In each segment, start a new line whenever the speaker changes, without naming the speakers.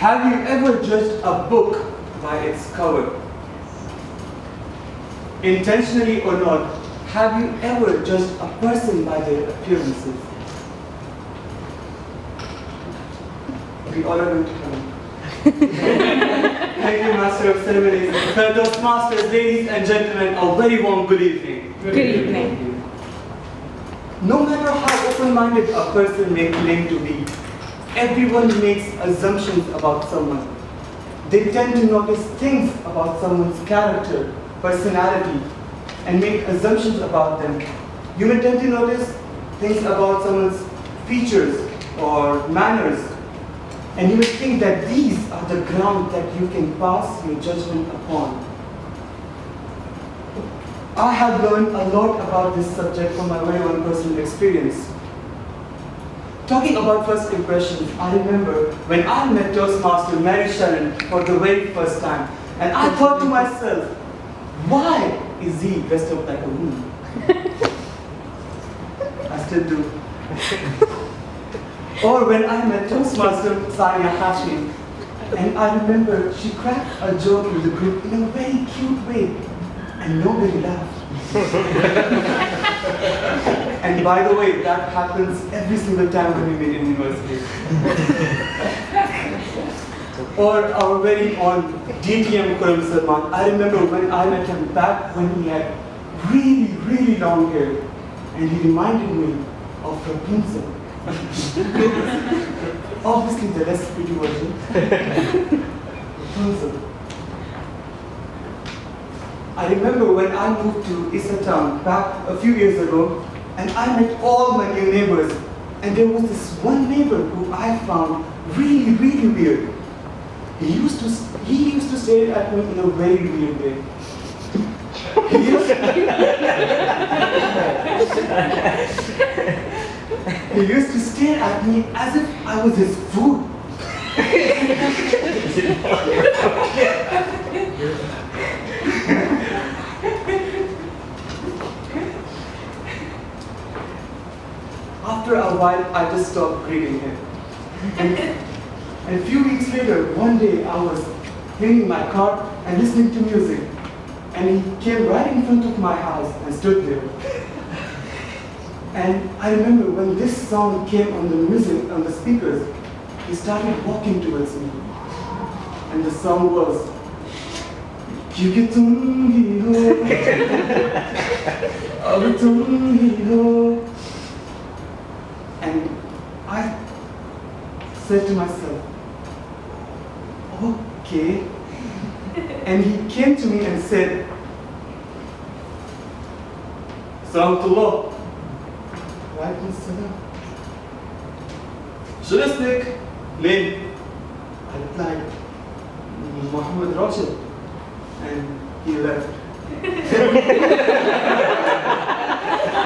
Have you ever judged a book by its cover? Intentionally or not, have you ever judged a person by their appearances? We all are going to come. Thank you, Master of Ceremonies. Fellow Toastmasters, ladies and gentlemen, a very warm good evening.
Good evening.
No matter how open-minded a person may claim to be, everyone makes assumptions about someone. They tend to notice things about someone's character, personality, and make assumptions about them. You may tend to notice things about someone's features or manners, and you may think that these are the ground that you can pass your judgment upon. I have learned a lot about this subject from my very own personal experience. Talking about first impressions, I remember when I met Toastmaster Mary Sharon for the very first time, and I thought to myself, why is he dressed up like a woman? I still do. Or when I met Toastmaster Sania Hashim, and I remember she cracked a joke with the group in a very cute way, and nobody laughed. And by the way, that happens every single time when we meet in university. Or our very own DTM Kuram Salman. I remember when I met him back when he had really, really long hair, and he reminded me of Rapunzel. Obviously the less pretty version. Rapunzel. I remember when I moved to Issa Town back a few years ago, and I met all my new neighbors, and there was this one neighbor who I found really, really weird. He used to stare at me in a very weird way. He used to stare at me as if I was his food. After a while, I just stopped greeting him. And a few weeks later, one day I was cleaning my car and listening to music. And he came right in front of my house and stood there. And I remember when this song came on the music, on the speakers, he started walking towards me. And the song was, "Kyunki tum hi ho, ab tum hi ho." And I said to myself, okay. And he came to me and said, "Salamullah." Walaikum salam. "Should I speak name?" I replied, "Mohammed Rashid." And he left.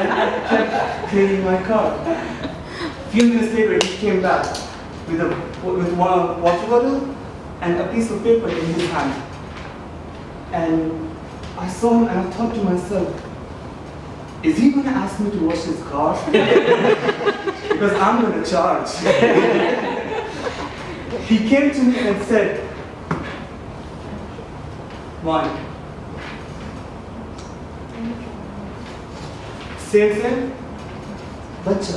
And I kept cleaning my car. A few minutes later, he came back with one water bottle and a piece of paper in his hand. And I saw him and I thought to myself, is he going to ask me to wash his car? Because I'm going to charge. He came to me and said, "One." Same. Bacha.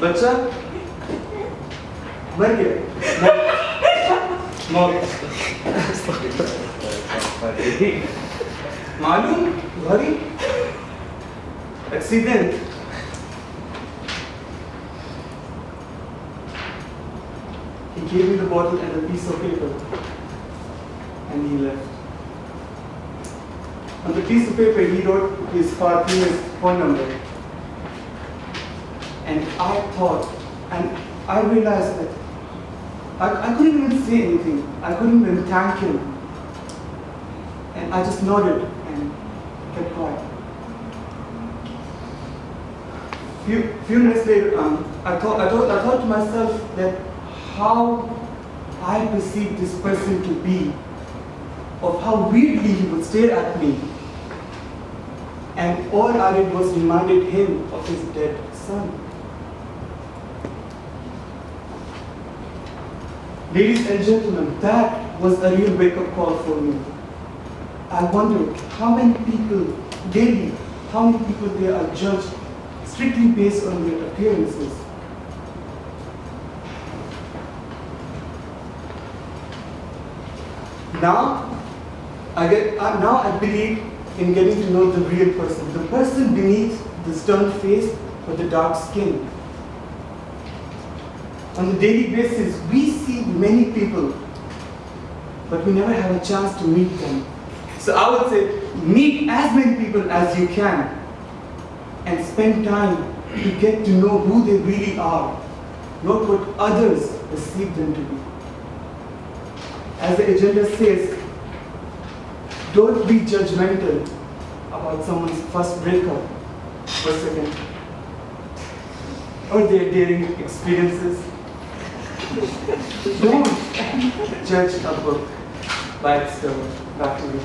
Bacha? मर गया। मौत। मालूम? घड़ी? Accident. He gave me the bottle and a piece of paper, and he left. On the piece of paper, he wrote his partner's phone number. And I thought, and I realized that I couldn't even say anything. I couldn't even thank him. And I just nodded and kept quiet. Few minutes later, I thought to myself that how I perceived this person to be, of how weirdly he would stare at me. And all I did was reminded him of his dead son. Ladies and gentlemen, that was a real wake-up call for me. I wonder how many people daily, how many people they are judged strictly based on their appearances. Now I believe in getting to know the real person, the person beneath the stern face or the dark skin. On a daily basis, we see many people, but we never have a chance to meet them. So I would say, meet as many people as you can and spend time to get to know who they really are, not what others perceive them to be. As the agenda says, don't be judgmental about someone's first breakup, first second, or their dating experiences. Don't judge a book by its cover. Back to you.